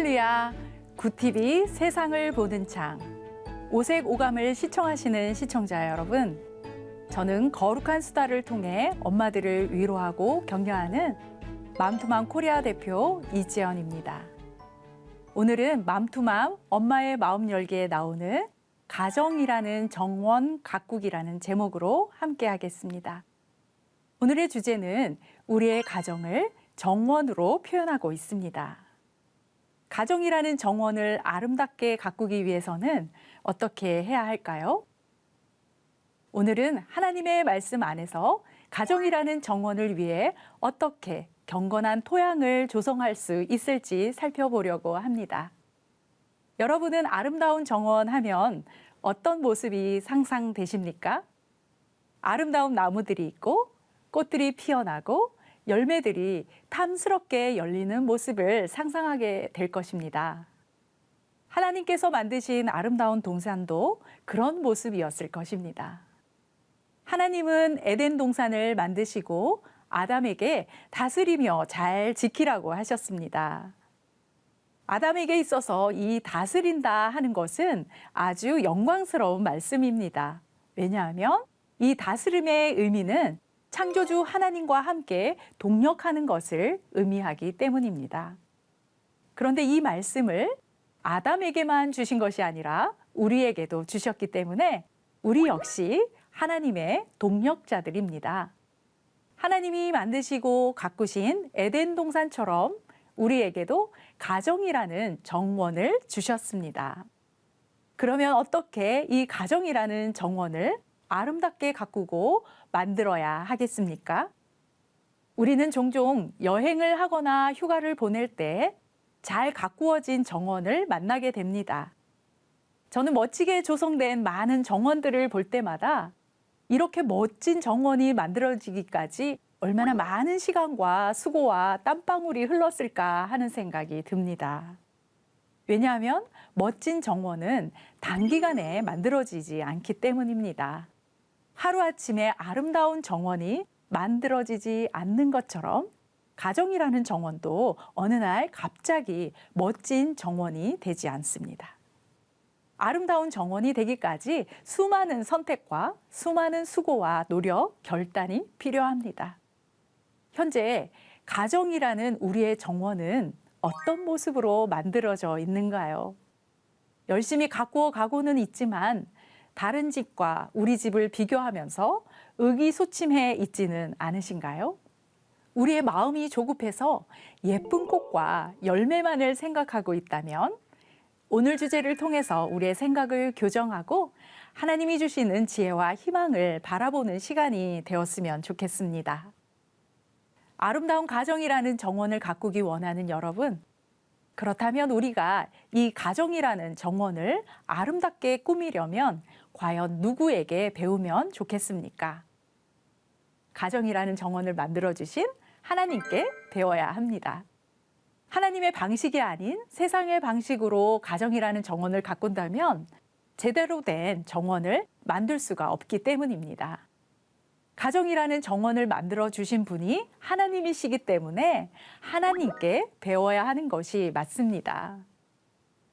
할렐루야! 굿TV 세상을 보는 창. 오색 오감을 시청하시는 시청자 여러분, 저는 거룩한 수다를 통해 엄마들을 위로하고 격려하는 맘투맘 코리아 대표 이지연입니다. 오늘은 맘투맘 엄마의 마음 열기에 나오는 가정이라는 정원 가꾸기라는 제목으로 함께 하겠습니다. 오늘의 주제는 우리의 가정을 정원으로 표현하고 있습니다. 가정이라는 정원을 아름답게 가꾸기 위해서는 어떻게 해야 할까요? 오늘은 하나님의 말씀 안에서 가정이라는 정원을 위해 어떻게 경건한 토양을 조성할 수 있을지 살펴보려고 합니다. 여러분은 아름다운 정원 하면 어떤 모습이 상상되십니까? 아름다운 나무들이 있고 꽃들이 피어나고 열매들이 탐스럽게 열리는 모습을 상상하게 될 것입니다. 하나님께서 만드신 아름다운 동산도 그런 모습이었을 것입니다. 하나님은 에덴 동산을 만드시고 아담에게 다스리며 잘 지키라고 하셨습니다. 아담에게 있어서 이 다스린다 하는 것은 아주 영광스러운 말씀입니다. 왜냐하면 이 다스림의 의미는 창조주 하나님과 함께 동역하는 것을 의미하기 때문입니다. 그런데 이 말씀을 아담에게만 주신 것이 아니라 우리에게도 주셨기 때문에 우리 역시 하나님의 동역자들입니다. 하나님이 만드시고 가꾸신 에덴 동산처럼 우리에게도 가정이라는 정원을 주셨습니다. 그러면 어떻게 이 가정이라는 정원을 아름답게 가꾸고 만들어야 하겠습니까? 우리는 종종 여행을 하거나 휴가를 보낼 때 잘 가꾸어진 정원을 만나게 됩니다. 저는 멋지게 조성된 많은 정원들을 볼 때마다 이렇게 멋진 정원이 만들어지기까지 얼마나 많은 시간과 수고와 땀방울이 흘렀을까 하는 생각이 듭니다. 왜냐하면 멋진 정원은 단기간에 만들어지지 않기 때문입니다. 하루아침에 아름다운 정원이 만들어지지 않는 것처럼 가정이라는 정원도 어느 날 갑자기 멋진 정원이 되지 않습니다. 아름다운 정원이 되기까지 수많은 선택과 수많은 수고와 노력, 결단이 필요합니다. 현재 가정이라는 우리의 정원은 어떤 모습으로 만들어져 있는가요? 열심히 가꾸어 가고는 있지만 다른 집과 우리 집을 비교하면서 의기소침해 있지는 않으신가요? 우리의 마음이 조급해서 예쁜 꽃과 열매만을 생각하고 있다면 오늘 주제를 통해서 우리의 생각을 교정하고 하나님이 주시는 지혜와 희망을 바라보는 시간이 되었으면 좋겠습니다. 아름다운 가정이라는 정원을 가꾸기 원하는 여러분, 그렇다면 우리가 이 가정이라는 정원을 아름답게 꾸미려면 과연 누구에게 배우면 좋겠습니까? 가정이라는 정원을 만들어주신 하나님께 배워야 합니다. 하나님의 방식이 아닌 세상의 방식으로 가정이라는 정원을 가꾼다면 제대로 된 정원을 만들 수가 없기 때문입니다. 가정이라는 정원을 만들어 주신 분이 하나님이시기 때문에 하나님께 배워야 하는 것이 맞습니다.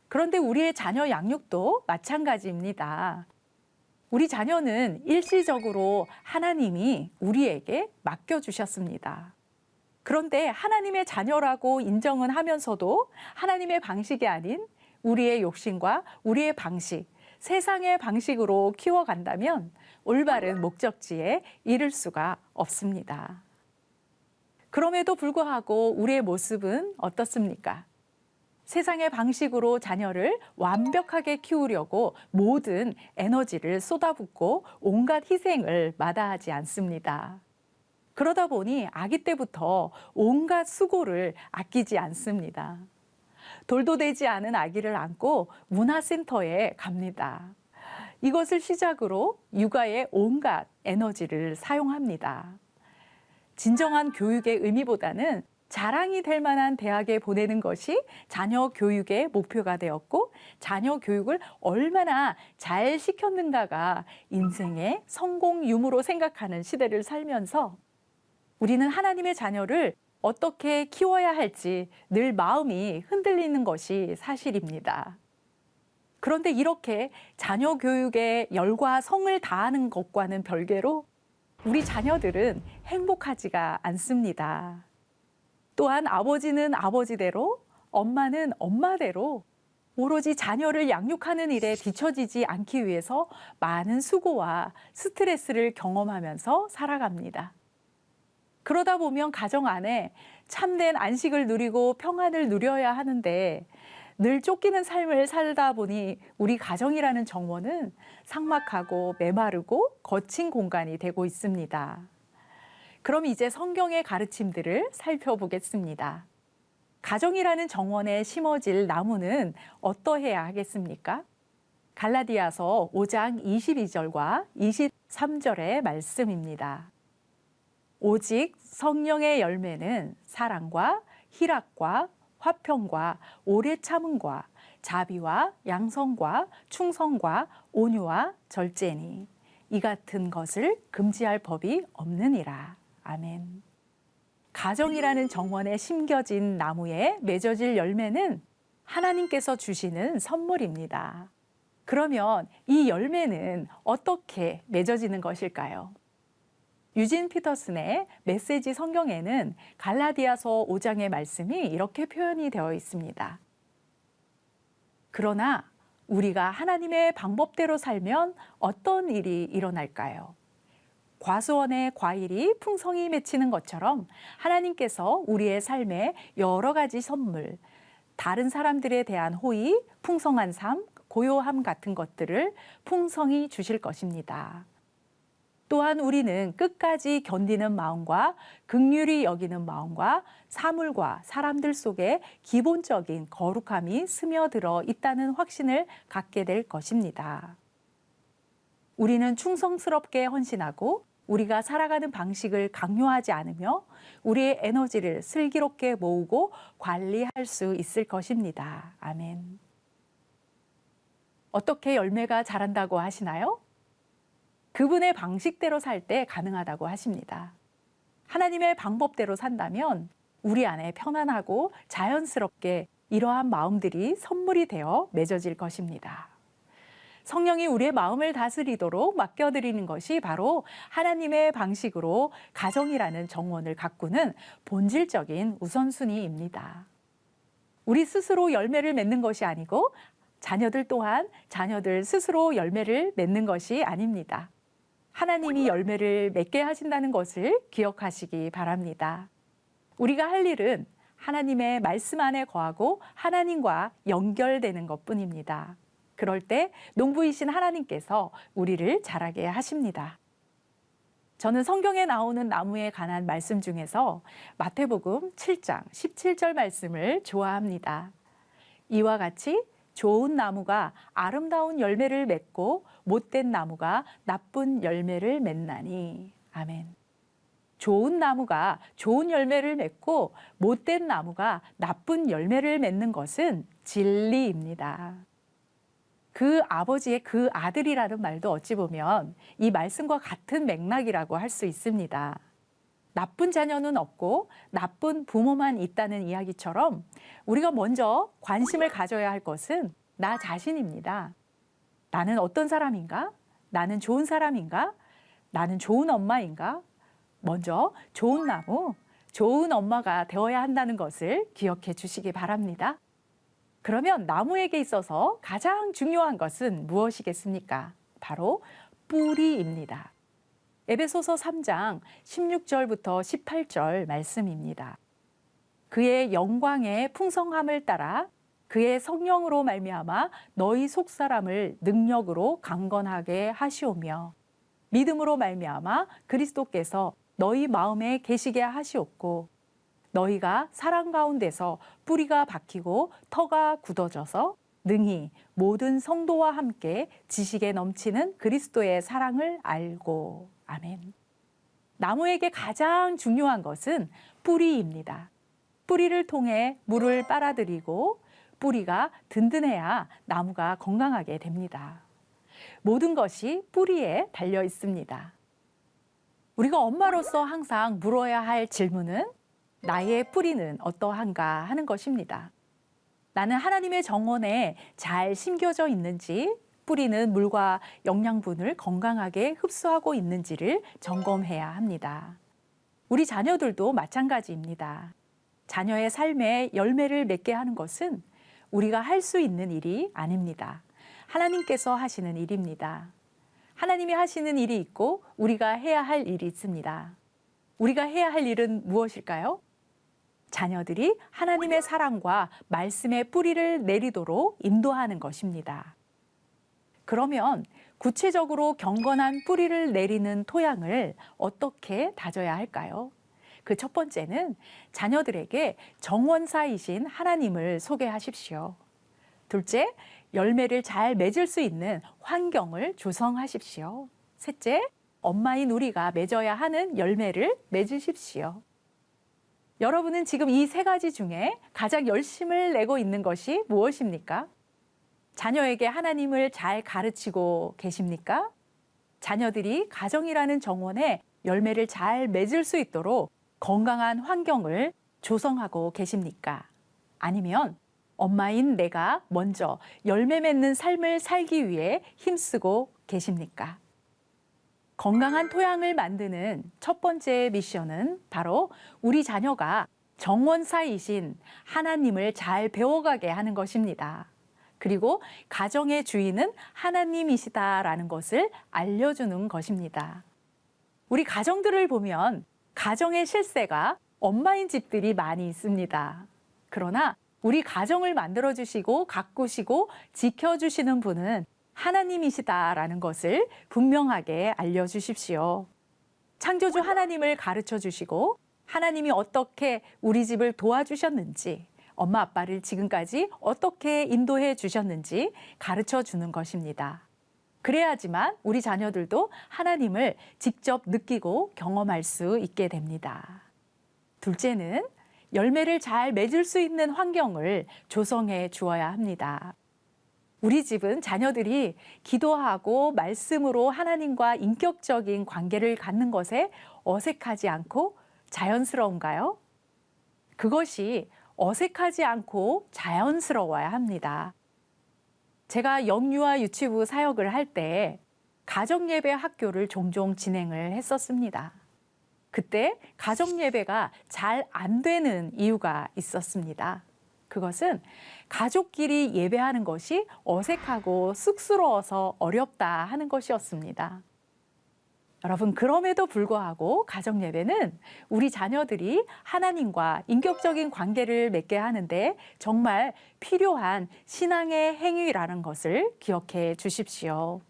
그런데 우리의 자녀 양육도 마찬가지입니다. 우리 자녀는 일시적으로 하나님이 우리에게 맡겨주셨습니다. 그런데 하나님의 자녀라고 인정은 하면서도 하나님의 방식이 아닌 우리의 욕심과 우리의 방식, 세상의 방식으로 키워간다면 올바른 목적지에 이를 수가 없습니다. 그럼에도 불구하고 우리의 모습은 어떻습니까? 세상의 방식으로 자녀를 완벽하게 키우려고 모든 에너지를 쏟아붓고 온갖 희생을 마다하지 않습니다. 그러다 보니 아기 때부터 온갖 수고를 아끼지 않습니다. 돌도 되지 않은 아기를 안고 문화센터에 갑니다. 이것을 시작으로 육아에 온갖 에너지를 사용합니다. 진정한 교육의 의미보다는 자랑이 될 만한 대학에 보내는 것이 자녀 교육의 목표가 되었고 자녀 교육을 얼마나 잘 시켰는가가 인생의 성공 유무로 생각하는 시대를 살면서 우리는 하나님의 자녀를 어떻게 키워야 할지 늘 마음이 흔들리는 것이 사실입니다. 그런데 이렇게 자녀 교육에 열과 성을 다하는 것과는 별개로 우리 자녀들은 행복하지가 않습니다. 또한 아버지는 아버지대로, 엄마는 엄마대로 오로지 자녀를 양육하는 일에 뒤처지지 않기 위해서 많은 수고와 스트레스를 경험하면서 살아갑니다. 그러다 보면 가정 안에 참된 안식을 누리고 평안을 누려야 하는데 늘 쫓기는 삶을 살다 보니 우리 가정이라는 정원은 삭막하고 메마르고 거친 공간이 되고 있습니다. 그럼 이제 성경의 가르침들을 살펴보겠습니다. 가정이라는 정원에 심어질 나무는 어떠해야 하겠습니까? 갈라디아서 5장 22절과 23절의 말씀입니다. 오직 성령의 열매는 사랑과 희락과 화평과 오래 참음과 자비와 양성과 충성과 온유와 절제니 이 같은 것을 금지할 법이 없느니라. 아멘. 가정이라는 정원에 심겨진 나무에 맺어질 열매는 하나님께서 주시는 선물입니다. 그러면 이 열매는 어떻게 맺어지는 것일까요? 유진 피터슨의 메시지 성경에는 갈라디아서 5장의 말씀이 이렇게 표현이 되어 있습니다. 그러나 우리가 하나님의 방법대로 살면 어떤 일이 일어날까요? 과수원에 과일이 풍성히 맺히는 것처럼 하나님께서 우리의 삶에 여러 가지 선물, 다른 사람들에 대한 호의, 풍성한 삶, 고요함 같은 것들을 풍성히 주실 것입니다. 또한 우리는 끝까지 견디는 마음과 긍휼히 여기는 마음과 사물과 사람들 속에 기본적인 거룩함이 스며들어 있다는 확신을 갖게 될 것입니다. 우리는 충성스럽게 헌신하고 우리가 살아가는 방식을 강요하지 않으며 우리의 에너지를 슬기롭게 모으고 관리할 수 있을 것입니다. 아멘. 어떻게 열매가 자란다고 하시나요? 그분의 방식대로 살 때 가능하다고 하십니다. 하나님의 방법대로 산다면 우리 안에 편안하고 자연스럽게 이러한 마음들이 선물이 되어 맺어질 것입니다. 성령이 우리의 마음을 다스리도록 맡겨드리는 것이 바로 하나님의 방식으로 가정이라는 정원을 가꾸는 본질적인 우선순위입니다. 우리 스스로 열매를 맺는 것이 아니고 자녀들 또한 자녀들 스스로 열매를 맺는 것이 아닙니다. 하나님이 열매를 맺게 하신다는 것을 기억하시기 바랍니다. 우리가 할 일은 하나님의 말씀 안에 거하고 하나님과 연결되는 것뿐입니다. 그럴 때 농부이신 하나님께서 우리를 자라게 하십니다. 저는 성경에 나오는 나무에 관한 말씀 중에서 마태복음 7장 17절 말씀을 좋아합니다. 이와 같이 좋은 나무가 아름다운 열매를 맺고 못된 나무가 나쁜 열매를 맺나니. 아멘. 좋은 나무가 좋은 열매를 맺고 못된 나무가 나쁜 열매를 맺는 것은 진리입니다. 그 아버지의 그 아들이라는 말도 어찌 보면 이 말씀과 같은 맥락이라고 할 수 있습니다. 나쁜 자녀는 없고 나쁜 부모만 있다는 이야기처럼 우리가 먼저 관심을 가져야 할 것은 나 자신입니다. 나는 어떤 사람인가? 나는 좋은 사람인가? 나는 좋은 엄마인가? 먼저 좋은 나무, 좋은 엄마가 되어야 한다는 것을 기억해 주시기 바랍니다. 그러면 나무에게 있어서 가장 중요한 것은 무엇이겠습니까? 바로 뿌리입니다. 에베소서 3장 16절부터 18절 말씀입니다. 그의 영광의 풍성함을 따라 그의 성령으로 말미암아 너희 속사람을 능력으로 강건하게 하시오며 믿음으로 말미암아 그리스도께서 너희 마음에 계시게 하시옵고 너희가 사랑 가운데서 뿌리가 박히고 터가 굳어져서 능히 모든 성도와 함께 지식에 넘치는 그리스도의 사랑을 알고. 아멘. 나무에게 가장 중요한 것은 뿌리입니다. 뿌리를 통해 물을 빨아들이고 뿌리가 든든해야 나무가 건강하게 됩니다. 모든 것이 뿌리에 달려 있습니다. 우리가 엄마로서 항상 물어야 할 질문은 나의 뿌리는 어떠한가 하는 것입니다. 나는 하나님의 정원에 잘 심겨져 있는지, 뿌리는 물과 영양분을 건강하게 흡수하고 있는지를 점검해야 합니다. 우리 자녀들도 마찬가지입니다. 자녀의 삶에 열매를 맺게 하는 것은 우리가 할 수 있는 일이 아닙니다. 하나님께서 하시는 일입니다. 하나님이 하시는 일이 있고 우리가 해야 할 일이 있습니다. 우리가 해야 할 일은 무엇일까요? 자녀들이 하나님의 사랑과 말씀의 뿌리를 내리도록 인도하는 것입니다. 그러면 구체적으로 경건한 뿌리를 내리는 토양을 어떻게 다져야 할까요? 그 첫 번째는 자녀들에게 정원사이신 하나님을 소개하십시오. 둘째, 열매를 잘 맺을 수 있는 환경을 조성하십시오. 셋째, 엄마인 우리가 맺어야 하는 열매를 맺으십시오. 여러분은 지금 이 세 가지 중에 가장 열심을 내고 있는 것이 무엇입니까? 자녀에게 하나님을 잘 가르치고 계십니까? 자녀들이 가정이라는 정원에 열매를 잘 맺을 수 있도록 건강한 환경을 조성하고 계십니까? 아니면 엄마인 내가 먼저 열매 맺는 삶을 살기 위해 힘쓰고 계십니까? 건강한 토양을 만드는 첫 번째 미션은 바로 우리 자녀가 정원사이신 하나님을 잘 배워가게 하는 것입니다. 그리고 가정의 주인은 하나님이시다라는 것을 알려주는 것입니다. 우리 가정들을 보면 가정의 실세가 엄마인 집들이 많이 있습니다. 그러나 우리 가정을 만들어주시고 가꾸시고 지켜주시는 분은 하나님이시다라는 것을 분명하게 알려주십시오. 창조주 하나님을 가르쳐 주시고 하나님이 어떻게 우리 집을 도와주셨는지, 엄마 아빠를 지금까지 어떻게 인도해 주셨는지 가르쳐 주는 것입니다. 그래야지만 우리 자녀들도 하나님을 직접 느끼고 경험할 수 있게 됩니다. 둘째는 열매를 잘 맺을 수 있는 환경을 조성해 주어야 합니다. 우리 집은 자녀들이 기도하고 말씀으로 하나님과 인격적인 관계를 갖는 것에 어색하지 않고 자연스러운가요? 그것이 어색하지 않고 자연스러워야 합니다. 제가 영유아 유치부 사역을 할 때 가정예배 학교를 종종 진행을 했었습니다. 그때 가정예배가 잘 안 되는 이유가 있었습니다. 그것은 가족끼리 예배하는 것이 어색하고 쑥스러워서 어렵다 하는 것이었습니다. 여러분, 그럼에도 불구하고 가정예배는 우리 자녀들이 하나님과 인격적인 관계를 맺게 하는데 정말 필요한 신앙의 행위라는 것을 기억해 주십시오.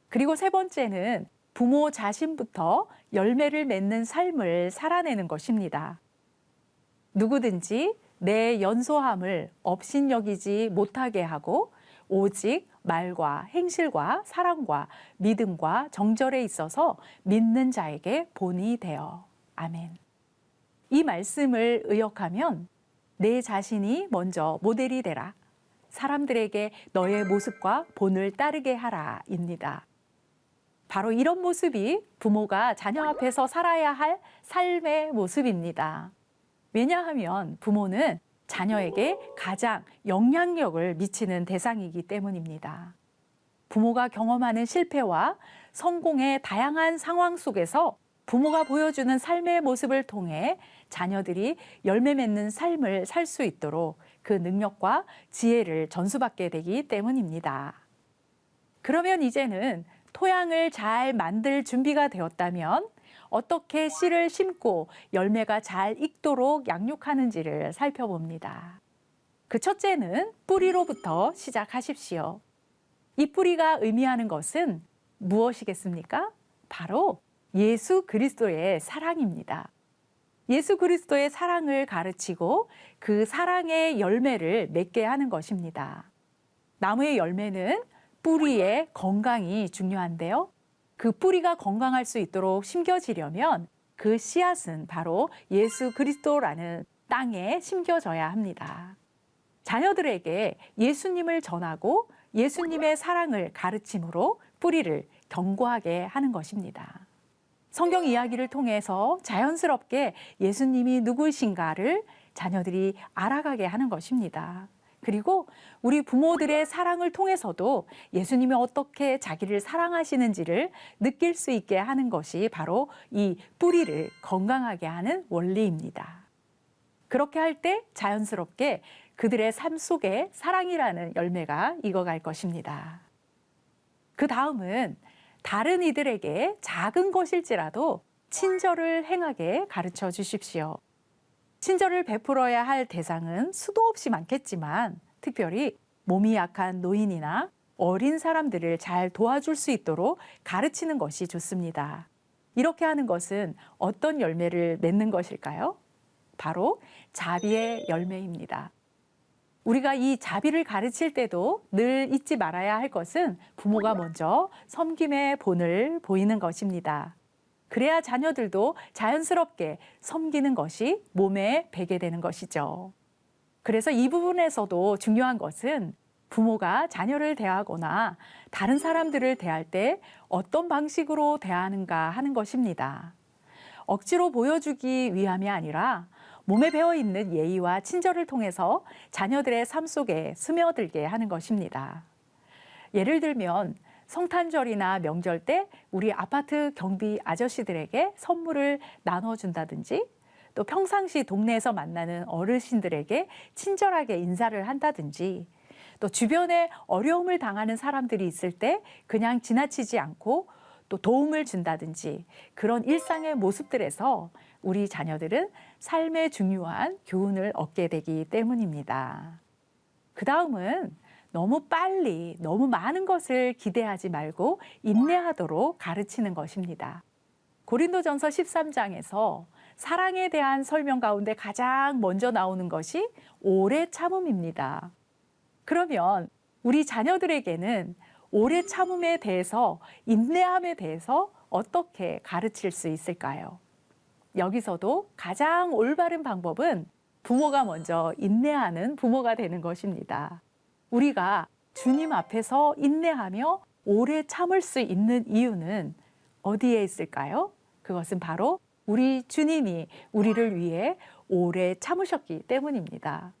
그리고 세 번째는 부모 자신부터 열매를 맺는 삶을 살아내는 것입니다. 누구든지 내 연소함을 업신여기지 못하게 하고 오직 말과 행실과 사랑과 믿음과 정절에 있어서 믿는 자에게 본이 되어. 아멘. 이 말씀을 의역하면 내 자신이 먼저 모델이 되라. 사람들에게 너의 모습과 본을 따르게 하라 입니다. 바로 이런 모습이 부모가 자녀 앞에서 살아야 할 삶의 모습입니다. 왜냐하면 부모는 자녀에게 가장 영향력을 미치는 대상이기 때문입니다. 부모가 경험하는 실패와 성공의 다양한 상황 속에서 부모가 보여주는 삶의 모습을 통해 자녀들이 열매 맺는 삶을 살 수 있도록 그 능력과 지혜를 전수받게 되기 때문입니다. 그러면 이제는 토양을 잘 만들 준비가 되었다면 어떻게 씨를 심고 열매가 잘 익도록 양육하는지를 살펴봅니다. 그 첫째는 뿌리로부터 시작하십시오. 이 뿌리가 의미하는 것은 무엇이겠습니까? 바로 예수 그리스도의 사랑입니다. 예수 그리스도의 사랑을 가르치고 그 사랑의 열매를 맺게 하는 것입니다. 나무의 열매는 뿌리의 건강이 중요한데요. 그 뿌리가 건강할 수 있도록 심겨지려면 그 씨앗은 바로 예수 그리스도라는 땅에 심겨져야 합니다. 자녀들에게 예수님을 전하고 예수님의 사랑을 가르침으로 뿌리를 견고하게 하는 것입니다. 성경 이야기를 통해서 자연스럽게 예수님이 누구신가를 자녀들이 알아가게 하는 것입니다. 그리고 우리 부모들의 사랑을 통해서도 예수님이 어떻게 자기를 사랑하시는지를 느낄 수 있게 하는 것이 바로 이 뿌리를 건강하게 하는 원리입니다. 그렇게 할 때 자연스럽게 그들의 삶 속에 사랑이라는 열매가 익어갈 것입니다. 그 다음은 다른 이들에게 작은 것일지라도 친절을 행하게 가르쳐 주십시오. 친절을 베풀어야 할 대상은 수도 없이 많겠지만 특별히 몸이 약한 노인이나 어린 사람들을 잘 도와줄 수 있도록 가르치는 것이 좋습니다. 이렇게 하는 것은 어떤 열매를 맺는 것일까요? 바로 자비의 열매입니다. 우리가 이 자비를 가르칠 때도 늘 잊지 말아야 할 것은 부모가 먼저 섬김의 본을 보이는 것입니다. 그래야 자녀들도 자연스럽게 섬기는 것이 몸에 배게 되는 것이죠. 그래서 이 부분에서도 중요한 것은 부모가 자녀를 대하거나 다른 사람들을 대할 때 어떤 방식으로 대하는가 하는 것입니다. 억지로 보여주기 위함이 아니라 몸에 배어 있는 예의와 친절을 통해서 자녀들의 삶 속에 스며들게 하는 것입니다. 예를 들면 성탄절이나 명절 때 우리 아파트 경비 아저씨들에게 선물을 나눠준다든지 또 평상시 동네에서 만나는 어르신들에게 친절하게 인사를 한다든지 또 주변에 어려움을 당하는 사람들이 있을 때 그냥 지나치지 않고 또 도움을 준다든지 그런 일상의 모습들에서 우리 자녀들은 삶의 중요한 교훈을 얻게 되기 때문입니다. 그 다음은 너무 빨리 너무 많은 것을 기대하지 말고 인내하도록 가르치는 것입니다. 고린도전서 13장에서 사랑에 대한 설명 가운데 가장 먼저 나오는 것이 오래 참음입니다. 그러면 우리 자녀들에게는 오래 참음에 대해서 인내함에 대해서 어떻게 가르칠 수 있을까요? 여기서도 가장 올바른 방법은 부모가 먼저 인내하는 부모가 되는 것입니다. 우리가 주님 앞에서 인내하며 오래 참을 수 있는 이유는 어디에 있을까요? 그것은 바로 우리 주님이 우리를 위해 오래 참으셨기 때문입니다.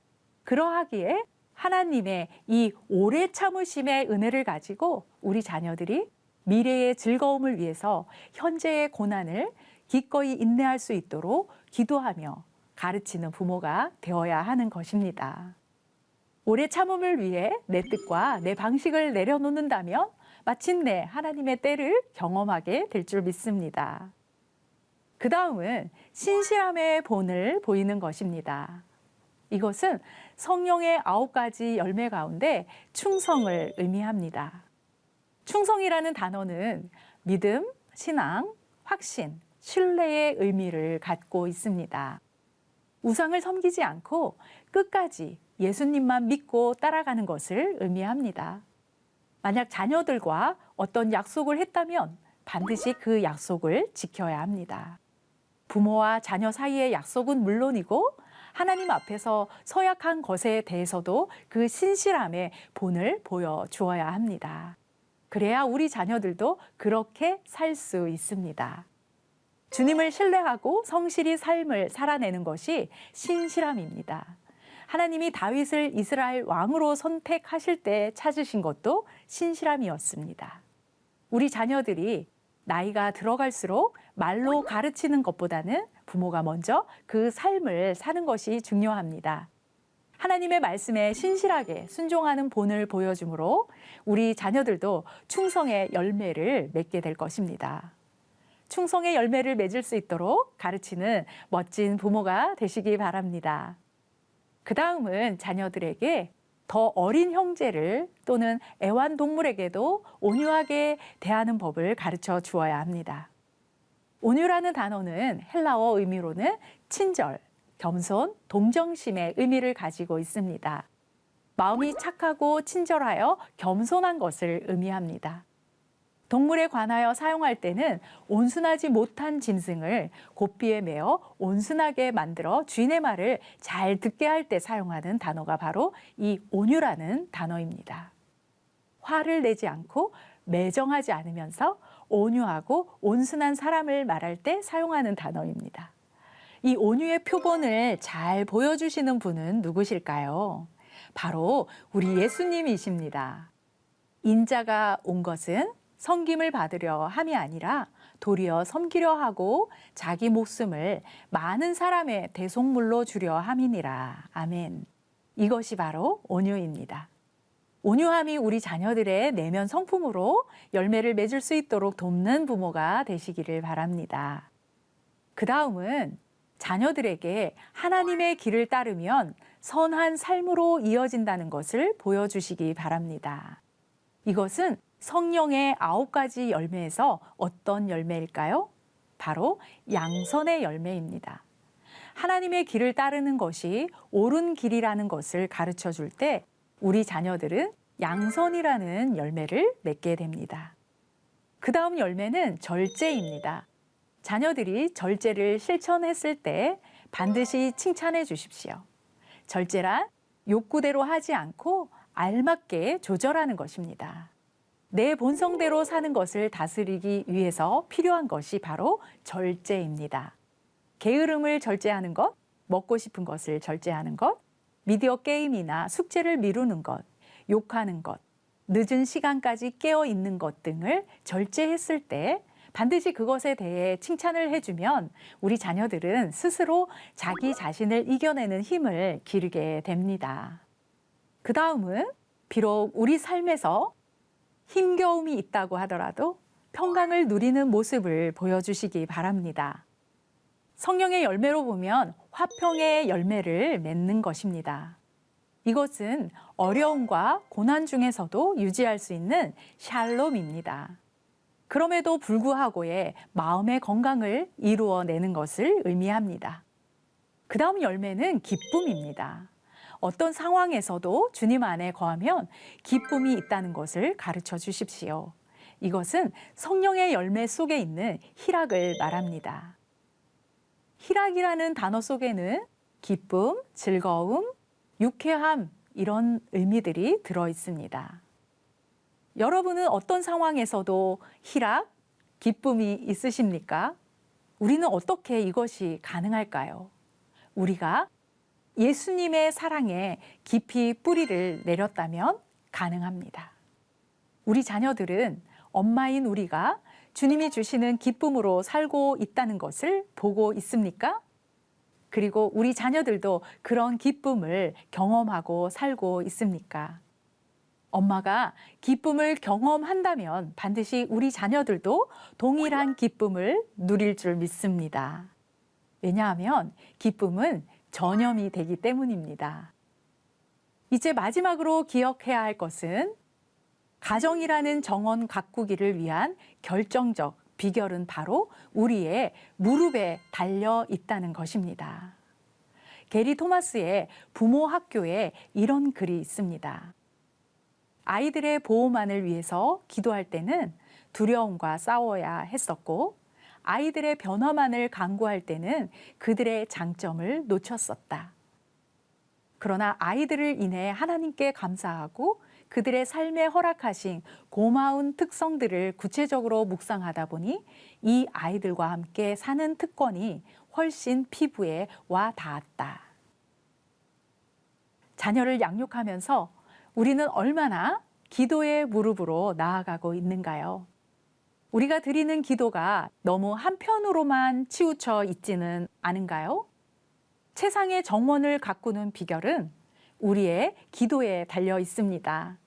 그러하기에 하나님의 이 오래 참으심의 은혜를 가지고 우리 자녀들이 미래의 즐거움을 위해서 현재의 고난을 기꺼이 인내할 수 있도록 기도하며 가르치는 부모가 되어야 하는 것입니다. 오래 참음을 위해 내 뜻과 내 방식을 내려놓는다면 마침내 하나님의 때를 경험하게 될 줄 믿습니다. 그 다음은 신실함의 본을 보이는 것입니다. 이것은 성령의 9가지 열매 가운데 충성을 의미합니다. 충성이라는 단어는 믿음, 신앙, 확신, 신뢰의 의미를 갖고 있습니다. 우상을 섬기지 않고 끝까지 예수님만 믿고 따라가는 것을 의미합니다. 만약 자녀들과 어떤 약속을 했다면 반드시 그 약속을 지켜야 합니다. 부모와 자녀 사이의 약속은 물론이고 하나님 앞에서 서약한 것에 대해서도 그 신실함의 본을 보여주어야 합니다. 그래야 우리 자녀들도 그렇게 살 수 있습니다. 주님을 신뢰하고 성실히 삶을 살아내는 것이 신실함입니다. 하나님이 다윗을 이스라엘 왕으로 선택하실 때 찾으신 것도 신실함이었습니다. 우리 자녀들이 나이가 들어갈수록 말로 가르치는 것보다는 부모가 먼저 그 삶을 사는 것이 중요합니다. 하나님의 말씀에 신실하게 순종하는 본을 보여주므로 우리 자녀들도 충성의 열매를 맺게 될 것입니다. 충성의 열매를 맺을 수 있도록 가르치는 멋진 부모가 되시기 바랍니다. 그 다음은 자녀들에게 더 어린 형제를 또는 애완동물에게도 온유하게 대하는 법을 가르쳐 주어야 합니다. 온유라는 단어는 헬라어 의미로는 친절, 겸손, 동정심의 의미를 가지고 있습니다. 마음이 착하고 친절하여 겸손한 것을 의미합니다. 동물에 관하여 사용할 때는 온순하지 못한 짐승을 고삐에 매어 온순하게 만들어 주인의 말을 잘 듣게 할 때 사용하는 단어가 바로 이 온유라는 단어입니다. 화를 내지 않고 매정하지 않으면서 온유하고 온순한 사람을 말할 때 사용하는 단어입니다. 이 온유의 표본을 잘 보여주시는 분은 누구실까요? 바로 우리 예수님이십니다. 인자가 온 것은 섬김을 받으려 함이 아니라 도리어 섬기려 하고 자기 목숨을 많은 사람의 대속물로 주려 함이니라. 아멘. 이것이 바로 온유입니다. 온유함이 우리 자녀들의 내면 성품으로 열매를 맺을 수 있도록 돕는 부모가 되시기를 바랍니다. 그 다음은 자녀들에게 하나님의 길을 따르면 선한 삶으로 이어진다는 것을 보여주시기 바랍니다. 이것은 성령의 9가지 열매에서 어떤 열매일까요? 바로 양선의 열매입니다. 하나님의 길을 따르는 것이 옳은 길이라는 것을 가르쳐 줄 때 우리 자녀들은 양선이라는 열매를 맺게 됩니다. 그 다음 열매는 절제입니다. 자녀들이 절제를 실천했을 때 반드시 칭찬해 주십시오. 절제란 욕구대로 하지 않고 알맞게 조절하는 것입니다. 내 본성대로 사는 것을 다스리기 위해서 필요한 것이 바로 절제입니다. 게으름을 절제하는 것, 먹고 싶은 것을 절제하는 것, 미디어 게임이나 숙제를 미루는 것, 욕하는 것, 늦은 시간까지 깨어 있는 것 등을 절제했을 때 반드시 그것에 대해 칭찬을 해주면 우리 자녀들은 스스로 자기 자신을 이겨내는 힘을 기르게 됩니다. 그 다음은 비록 우리 삶에서 힘겨움이 있다고 하더라도 평강을 누리는 모습을 보여주시기 바랍니다. 성령의 열매로 보면 화평의 열매를 맺는 것입니다. 이것은 어려움과 고난 중에서도 유지할 수 있는 샬롬입니다. 그럼에도 불구하고의 마음의 건강을 이루어내는 것을 의미합니다. 그 다음 열매는 기쁨입니다. 어떤 상황에서도 주님 안에 거하면 기쁨이 있다는 것을 가르쳐 주십시오. 이것은 성령의 열매 속에 있는 희락을 말합니다. 희락이라는 단어 속에는 기쁨, 즐거움, 유쾌함 이런 의미들이 들어 있습니다. 여러분은 어떤 상황에서도 희락, 기쁨이 있으십니까? 우리는 어떻게 이것이 가능할까요? 우리가 예수님의 사랑에 깊이 뿌리를 내렸다면 가능합니다. 우리 자녀들은 엄마인 우리가 주님이 주시는 기쁨으로 살고 있다는 것을 보고 있습니까? 그리고 우리 자녀들도 그런 기쁨을 경험하고 살고 있습니까? 엄마가 기쁨을 경험한다면 반드시 우리 자녀들도 동일한 기쁨을 누릴 줄 믿습니다. 왜냐하면 기쁨은 전염이 되기 때문입니다. 이제 마지막으로 기억해야 할 것은 가정이라는 정원 가꾸기를 위한 결정적 비결은 바로 우리의 무릎에 달려 있다는 것입니다. 게리 토마스의 부모 학교에 이런 글이 있습니다. 아이들의 보호만을 위해서 기도할 때는 두려움과 싸워야 했었고 아이들의 변화만을 강구할 때는 그들의 장점을 놓쳤었다. 그러나 아이들을 인해 하나님께 감사하고 그들의 삶에 허락하신 고마운 특성들을 구체적으로 묵상하다 보니 이 아이들과 함께 사는 특권이 훨씬 피부에 와 닿았다. 자녀를 양육하면서 우리는 얼마나 기도의 무릎으로 나아가고 있는가요? 우리가 드리는 기도가 너무 한편으로만 치우쳐 있지는 않은가요? 세상의 정원을 가꾸는 비결은 우리의 기도에 달려 있습니다.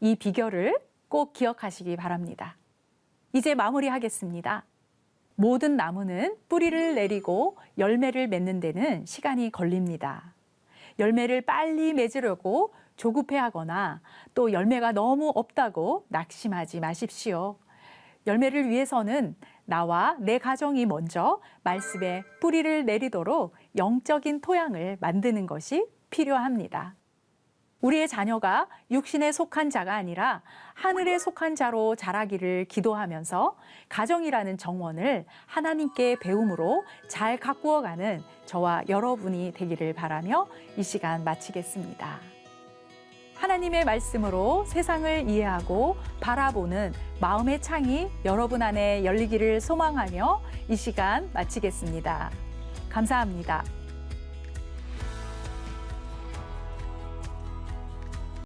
이 비결을 꼭 기억하시기 바랍니다. 이제 마무리하겠습니다. 모든 나무는 뿌리를 내리고 열매를 맺는 데는 시간이 걸립니다. 열매를 빨리 맺으려고 조급해하거나 또 열매가 너무 없다고 낙심하지 마십시오. 열매를 위해서는 나와 내 가정이 먼저 말씀에 뿌리를 내리도록 영적인 토양을 만드는 것이 필요합니다. 우리의 자녀가 육신에 속한 자가 아니라 하늘에 속한 자로 자라기를 기도하면서 가정이라는 정원을 하나님께 배움으로 잘 가꾸어가는 저와 여러분이 되기를 바라며 이 시간 마치겠습니다. 하나님의 말씀으로 세상을 이해하고 바라보는 마음의 창이 여러분 안에 열리기를 소망하며 이 시간 마치겠습니다. 감사합니다.